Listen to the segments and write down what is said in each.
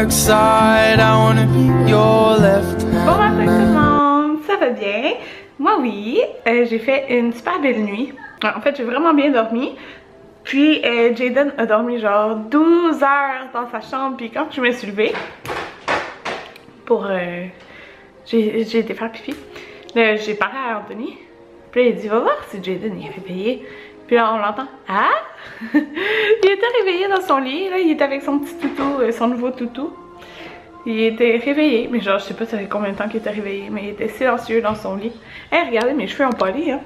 dark side. I wanna be your left hand. Bon matin tout le monde, ça va bien? Moi oui, j'ai fait une super belle nuit. En fait j'ai vraiment bien dormi. Puis Jayden a dormi genre 12 heures dans sa chambre. Puis quand je me suis levée pour... j'ai été faire pipi. Là j'ai parlé à Anthony. Puis là il a dit va voir si Jayden est réveillé. Puis là on l'entend. Ah! Il était réveillé dans son lit. Là il était avec son petit toutou, son nouveau toutou. Il était réveillé, mais genre je sais pas ça fait combien de temps qu'il était réveillé, mais il était silencieux dans son lit. Hey, regardez mes cheveux ont pâli, hein.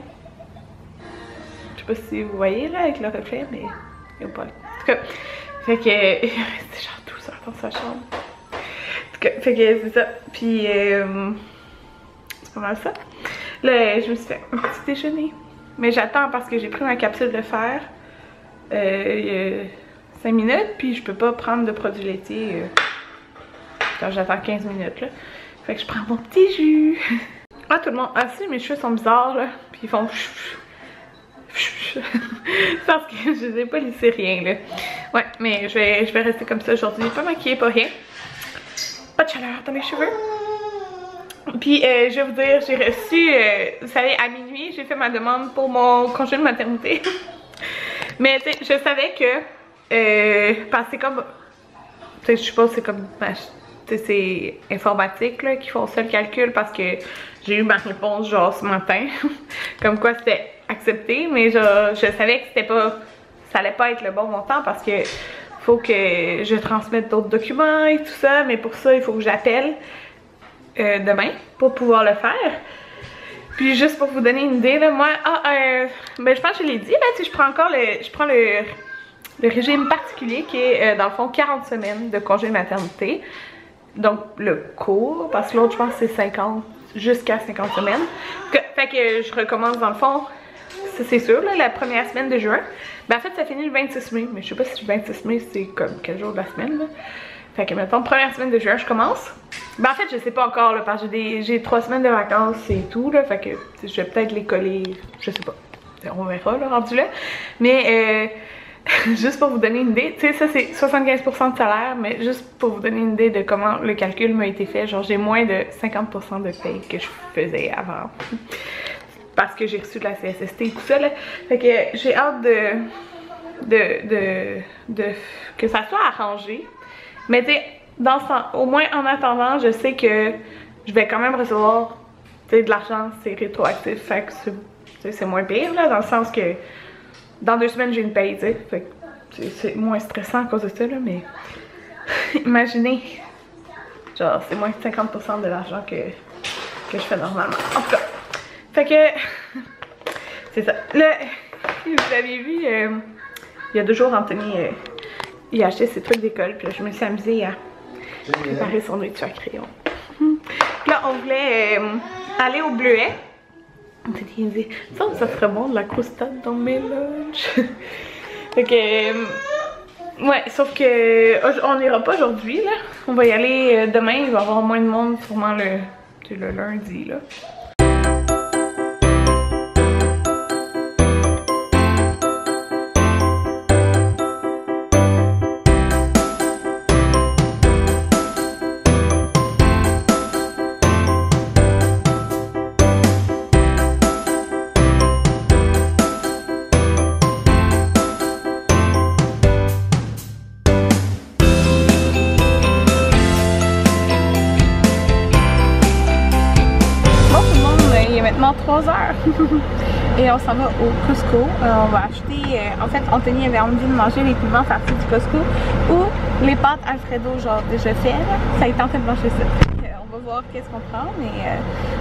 Je sais pas si vous voyez là avec le reflet, mais ils ont pâli. En tout cas, fait que c'est genre 12 heures dans sa chambre. En tout cas, fait que c'est ça. Puis c'est pas mal ça. Là, je me suis fait un petit déjeuner. Mais j'attends parce que j'ai pris ma capsule de fer il y a 5 minutes, puis je peux pas prendre de produits laitiers. Quand j'attends 15 minutes là. Fait que je prends mon petit jus. Ah tout le monde. Ah si mes cheveux sont bizarres là. Puis ils font parce que je les ai pas lissé rien là. Ouais mais je vais rester comme ça aujourd'hui. Pas maquillée, pas rien. Pas de chaleur dans mes cheveux. Puis je vais vous dire, j'ai reçu, vous savez à minuit j'ai fait ma demande pour mon congé de maternité. Mais tu sais je savais que parce que c'est comme, tu sais je suppose c'est comme c'est informatique là qui font ça le calcul parce que j'ai eu ma réponse genre ce matin comme quoi c'était accepté, mais genre, je savais que c'était pas, ça allait pas être le bon montant parce que faut que je transmette d'autres documents et tout ça, mais pour ça il faut que j'appelle demain pour pouvoir le faire. Puis juste pour vous donner une idée là, moi ben je pense que je l'ai dit là, tu sais je prends encore le régime particulier qui est dans le fond 40 semaines de congé de maternité. Donc le court, parce que l'autre je pense c'est 50, jusqu'à 50 semaines. Fait que je recommence dans le fond, ça c'est sûr, là, la première semaine de juin. Ben en fait ça finit le 26 mai, mais je sais pas si le 26 mai c'est comme quel jour de la semaine là. Fait que mettons première semaine de juin je commence. Ben en fait je sais pas encore là, parce que j'ai 3 semaines de vacances et tout là, fait que je vais peut-être les coller, je sais pas. On verra là rendu là. Mais juste pour vous donner une idée, tu sais ça c'est 75% de salaire, mais juste pour vous donner une idée de comment le calcul m'a été fait, genre j'ai moins de 50% de paye que je faisais avant. Parce que j'ai reçu de la CSST et tout ça là. Fait que j'ai hâte que ça soit arrangé. Mais tu sais, au moins en attendant, je sais que je vais quand même recevoir de l'argent, c'est rétroactif. Fait que c'est moins pire là, dans le sens que dans 2 semaines j'ai une paye, tu sais. Fait que c'est moins stressant à cause de ça là, mais imaginez, genre c'est moins de 50% de l'argent que je fais normalement. En tout cas, fait que c'est ça. Là, vous avez vu, il y a 2 jours Anthony il a acheté ses trucs d'école, puis là je me suis amusée à préparer son étui à crayon. Là on voulait aller au Bleuet. On s'est dit, ça serait bon de la croustade dans mes lunchs. Fait que ouais, sauf que on n'ira pas aujourd'hui là. On va y aller demain, il va y avoir moins de monde sûrement le lundi là. Maintenant 3 heures et on s'en va au Costco. On va acheter, en fait Anthony avait envie de manger les piments farcis du Costco ou les pâtes Alfredo genre déjà faites. Ça a été en train de manger ça. On va voir qu'est-ce qu'on prend, mais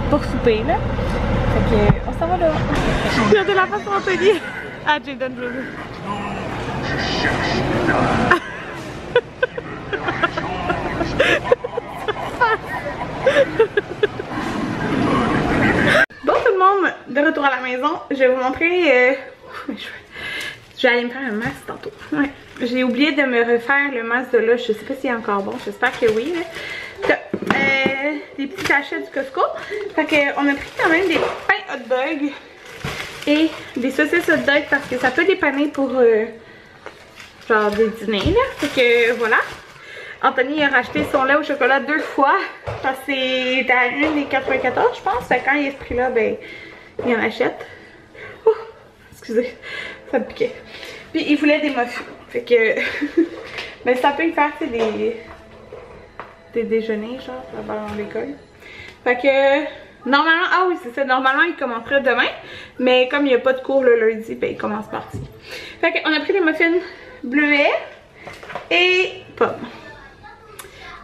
pour souper là. Fait que on s'en va là. Regardez la façon Anthony. Ah Jayden je veux. De retour à la maison, je vais vous montrer mes cheveux. Je vais aller me faire un masque tantôt. Ouais. J'ai oublié de me refaire le masque de là. Je sais pas s'il est encore bon. J'espère que oui. Des petits sachets du Costco. Fait que on a pris quand même des pains hot dog et des saucisses hot dog parce que ça peut dépanner pour genre des dîners là. Fait que voilà. Anthony a racheté son lait au chocolat 2 fois. Parce que c'est à 1,94 je pense. Fait que quand il est ce prix là, ben il en achète. Oh, excusez, ça me piquait. Puis il voulait des muffins. Fait que ben ça peut y faire des déjeuners genre avant l'école. Fait que normalement, ah oui c'est ça, normalement il commencerait demain. Mais comme il n'y a pas de cours le lundi, ben il commence mardi. Fait qu'on a pris des muffins bleuets et pommes.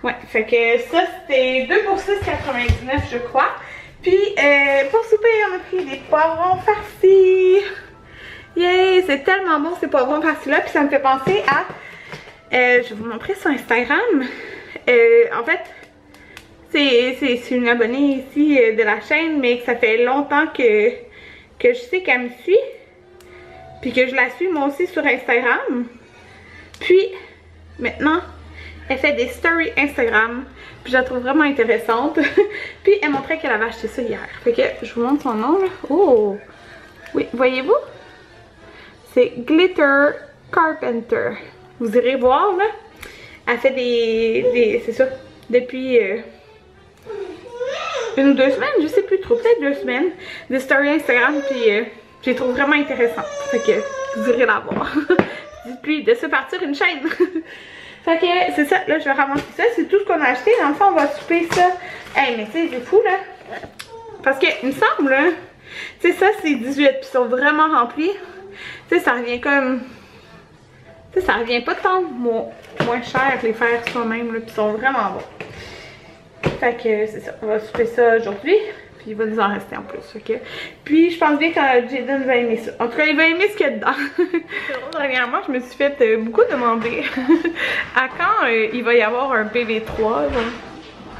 Ouais, fait que ça c'était 2 pour 6,99 je crois. Puis pour souper on a pris des poivrons farcis. Yay, c'est tellement bon ces poivrons farcis là. Puis ça me fait penser à, je vais vous montrer sur Instagram. En fait, c'est une abonnée ici de la chaîne, mais que ça fait longtemps que je sais qu'elle me suit. Puis que je la suis moi aussi sur Instagram. Puis maintenant, elle fait des stories Instagram. Puis je la trouve vraiment intéressante. Puis elle montrait qu'elle avait acheté ça hier. Fait que je vous montre son nom là. Oh! Oui, voyez-vous? C'est Glitter Carpenter. Vous irez voir là. Elle fait c'est ça, depuis 1 ou 2 semaines, je sais plus trop, peut-être 2 semaines, des stories Instagram, puis je les trouve vraiment intéressantes. Fait que vous irez la voir. Dites-lui de se partir une chaîne. Fait que c'est ça, là je vais ramasser ça, c'est tout ce qu'on a acheté. Dans le fond, on va souper ça. Hey, mais tu sais, c'est fou là. Parce que, il me semble, là, tu sais, ça c'est 18, puis ils sont vraiment remplis. Tu sais, ça revient comme. Tu sais, ça revient pas tant moins cher les faire soi-même, puis ils sont vraiment bons. Fait que c'est ça, on va souper ça aujourd'hui, puis il va nous en rester en plus, ok? Puis je pense bien que Jaden va aimer ça. En tout cas, il va aimer ce qu'il y a dedans. Dernièrement, je me suis fait beaucoup demander à quand il va y avoir un BB3,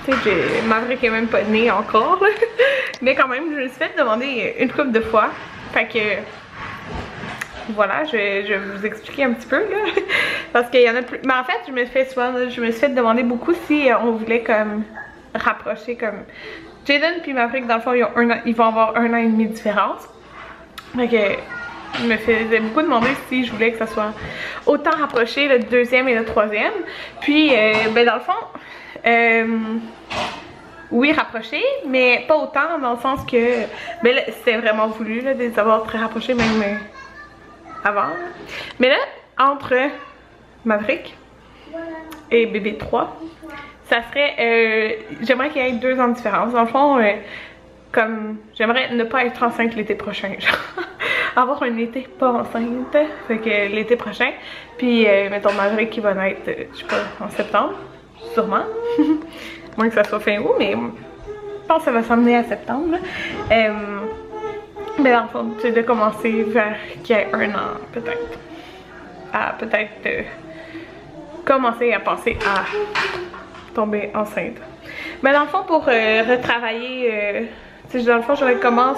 tu sais, Maverick est même pas né encore, là. Mais quand même, je me suis fait demander une couple de fois. Fait que voilà, je vais vous expliquer un petit peu là. Parce qu'il y en a plus. Mais en fait, je me suis fait demander beaucoup si on voulait comme rapprocher comme. Jaden puis Maverick, dans le fond, ils vont avoir 1 an et demi de différence. Fait que je me faisais beaucoup demander si je voulais que ça soit autant rapproché le 2e et le 3e. Puis ben dans le fond, oui, rapproché, mais pas autant dans le sens que ben c'était vraiment voulu là, de les avoir très rapprochés même avant. Là. Mais là, entre Maverick et BB3, ça serait, j'aimerais qu'il y ait 2 ans de différence. Dans le fond, comme j'aimerais ne pas être enceinte l'été prochain, genre avoir un été pas enceinte, fait que l'été prochain, puis mettons Maverick qui va naître, je sais pas, en septembre, sûrement, moins que ça soit fin août, mais je pense que ça va s'emmener à septembre. Mais dans le fond, c'est de commencer vers qu'il y ait 1 an, peut-être. À peut-être commencer à penser à tomber enceinte. Mais dans le fond, pour retravailler, dans le fond, je recommence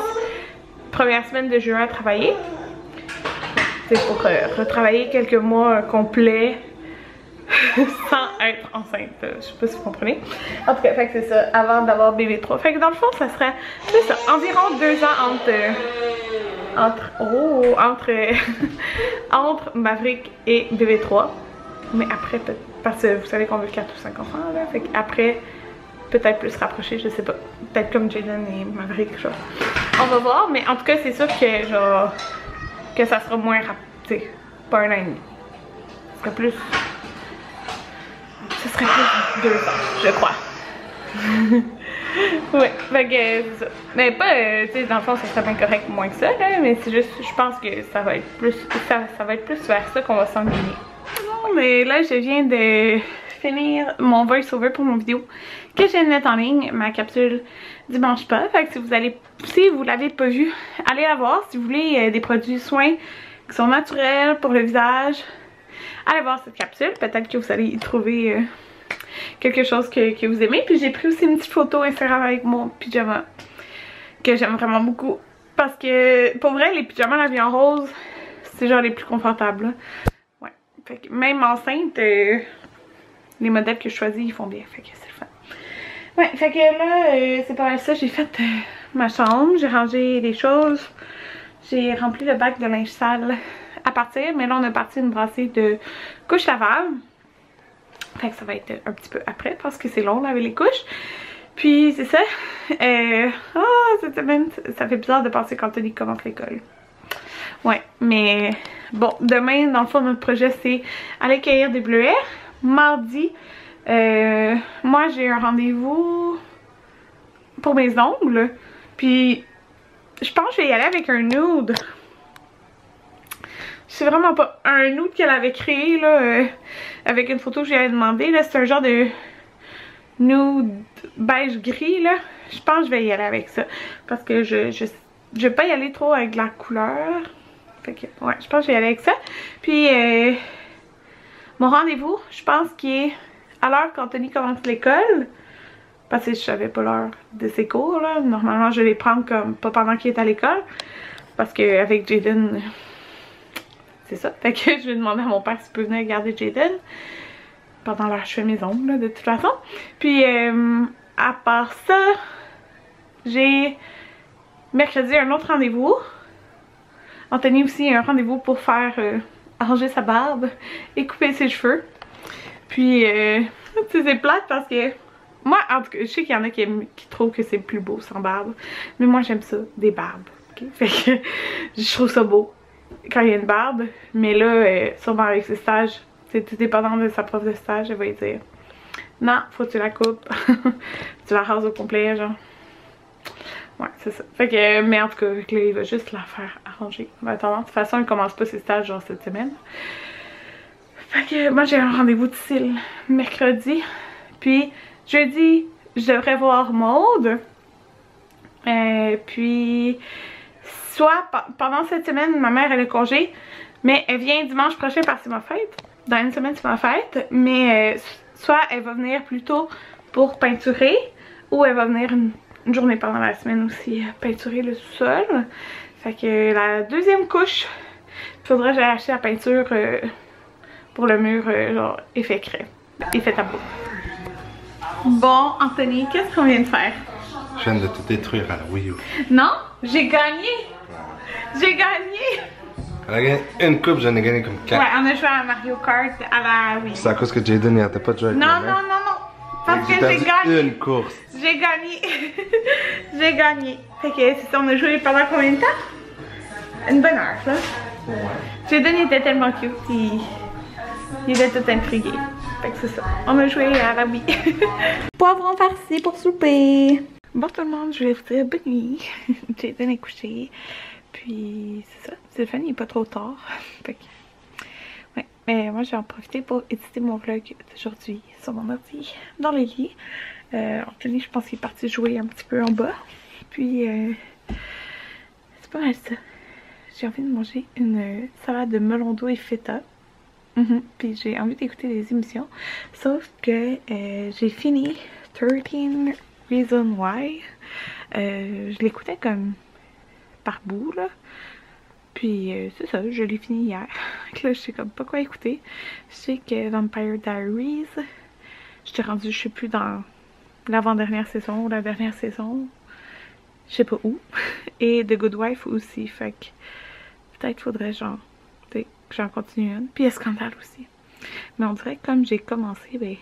première semaine de juin à travailler. C'est pour retravailler quelques mois complets sans être enceinte. Je sais pas si vous comprenez. En tout cas, fait que c'est ça, avant d'avoir BB3. Fait que dans le fond, ça serait, c'est ça, environ 2 ans entre Maverick et BB3. Mais après, parce que vous savez qu'on veut 4 ou 5 enfants, là. Fait qu'après, peut-être plus rapprocher, je sais pas. Peut-être comme Jaden et Maverick, genre. On va voir, mais en tout cas, c'est sûr que, genre, que ça sera moins rapide. Tu sais, pas 1 an et demi. Ce serait plus. Ce serait plus 2 ans, je crois. Ouais, fait que c'est ça. Mais pas, tu sais, dans le fond, ça serait bien correct moins que ça, là, mais c'est juste, je pense que ça va être plus, ça va être plus vers ça qu'on va s'enligner. Bon, mais là, je viens de finir mon voice-over pour mon vidéo que je viens de mettre en ligne, ma capsule dimanche pas. Fait que si vous l'avez pas vu, allez la voir. Si vous voulez des produits soins qui sont naturels pour le visage, allez voir cette capsule. Peut-être que vous allez y trouver quelque chose que vous aimez. Puis j'ai pris aussi une petite photo Instagram avec mon pyjama que j'aime vraiment beaucoup. Parce que pour vrai, les pyjamas la vie en rose, c'est genre les plus confortables. Là. Ouais. Fait que même enceinte, les modèles que je choisis, ils font bien. Fait que c'est le fun. Ouais, fait que là, c'est pas mal ça. J'ai fait ma chambre, j'ai rangé les choses. J'ai rempli le bac de linge sale à partir. Mais là, on a parti une brassée de couches lavables. Fait que ça va être un petit peu après parce que c'est long laver les couches. Puis c'est ça. Cette semaine, ça fait bizarre de penser qu'Anthony commence l'école. Ouais, mais bon, demain, dans le fond, notre projet, c'est aller cueillir des bleuets. Mardi, moi, j'ai un rendez-vous pour mes ongles. Puis, je pense que je vais y aller avec un nude. C'est vraiment pas un nude qu'elle avait créé, là, avec une photo que j'avais demandé. Là, c'est un genre de nude beige gris, là. Je pense que je vais y aller avec ça. Parce que je vais pas y aller trop avec la couleur. Fait que, ouais, je pense que je vais y aller avec ça. Puis, mon rendez-vous, je pense qu'il est à l'heure qu'Anthony commence l'école. Parce que je savais pas l'heure de ses cours, là. Normalement, je vais les prendre comme pas pendant qu'il est à l'école. Parce que avec Jaden, c'est ça. Fait que je vais demander à mon père s'il peut venir garder Jaden pendant l'heure que je fais mes ongles, là, de toute façon. Puis, à part ça, j'ai mercredi un autre rendez-vous. Anthony aussi a un rendez-vous pour faire arranger sa barbe et couper ses cheveux. Puis, c'est plate parce que moi, en tout cas, je sais qu'il y en a qui trouvent que c'est plus beau sans barbe. Mais moi, j'aime ça, des barbes. Okay? Fait que je trouve ça beau quand il y a une barbe. Mais là, sûrement avec ses stages, c'est tout dépendant de sa prof de stage, elle va lui dire non, faut que tu la coupes. Tu la rases au complet, genre. Ouais, c'est ça. Fait que, mais en tout cas, là, il va juste la faire arranger. Attends, de toute façon, il commence pas ses stages genre cette semaine. Fait que, moi, j'ai un rendez-vous de cils mercredi. Puis, jeudi, je devrais voir Maude. Puis, soit pendant cette semaine, ma mère, elle est congé. Mais elle vient dimanche prochain parce que c'est ma fête. Dans une semaine, c'est ma fête. Mais, soit elle va venir plus tôt pour peinturer. Ou elle va venir une journée pendant la semaine aussi peinturer le sous-sol. Fait que la deuxième couche, il faudrait que j'aille acheter la peinture pour le mur, genre effet craie, effet tableau. Bon, Anthony, qu'est-ce qu'on vient de faire? Je viens de tout détruire à la Wii U. Non, j'ai gagné! J'ai gagné! Elle a gagné une coupe, j'en ai gagné comme 4. Ouais, on a joué à Mario Kart à la Wii. C'est à cause que Jaden n'arrêtait pas de jouer avec Non, ma non, mère. non, non! Parce que j'ai gagné! Une course! J'ai gagné! J'ai gagné! Fait que c'est ça, on a joué pendant combien de temps? Une bonne heure, là. Ouais. Jaden était tellement cute, il était tout intrigué. Fait que c'est ça. On a joué à la Wii. Poivron farci pour souper! Bon tout le monde, je vais vous dire bonne nuit. Jaden est couché. Puis c'est ça. Stéphane il est pas trop tard. Fait que... ouais. Mais moi je vais en profiter pour éditer mon vlog d'aujourd'hui sur mon ordi, dans le lit. Anthony, je pense qu'il est parti jouer un petit peu en bas. Puis c'est pas mal ça. J'ai envie de manger une salade de melon d'eau et feta. Puis j'ai envie d'écouter les émissions. Sauf que j'ai fini 13 Reasons Why. Je l'écoutais comme par bout là. Puis c'est ça, je l'ai fini hier. Donc là je sais comme pas quoi écouter. Je sais que Vampire Diaries, j'étais rendue je sais plus dans l'avant-dernière saison ou la dernière saison. Je sais pas où. Et The Good Wife aussi. Fait que peut-être faudrait genre que j'en continue une. Puis il y a Scandale aussi. Mais on dirait que comme j'ai commencé, ben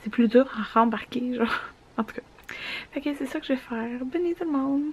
c'est plus dur à rembarquer, genre. En tout cas. Fait que c'est ça que je vais faire. Bonne nuit tout le monde!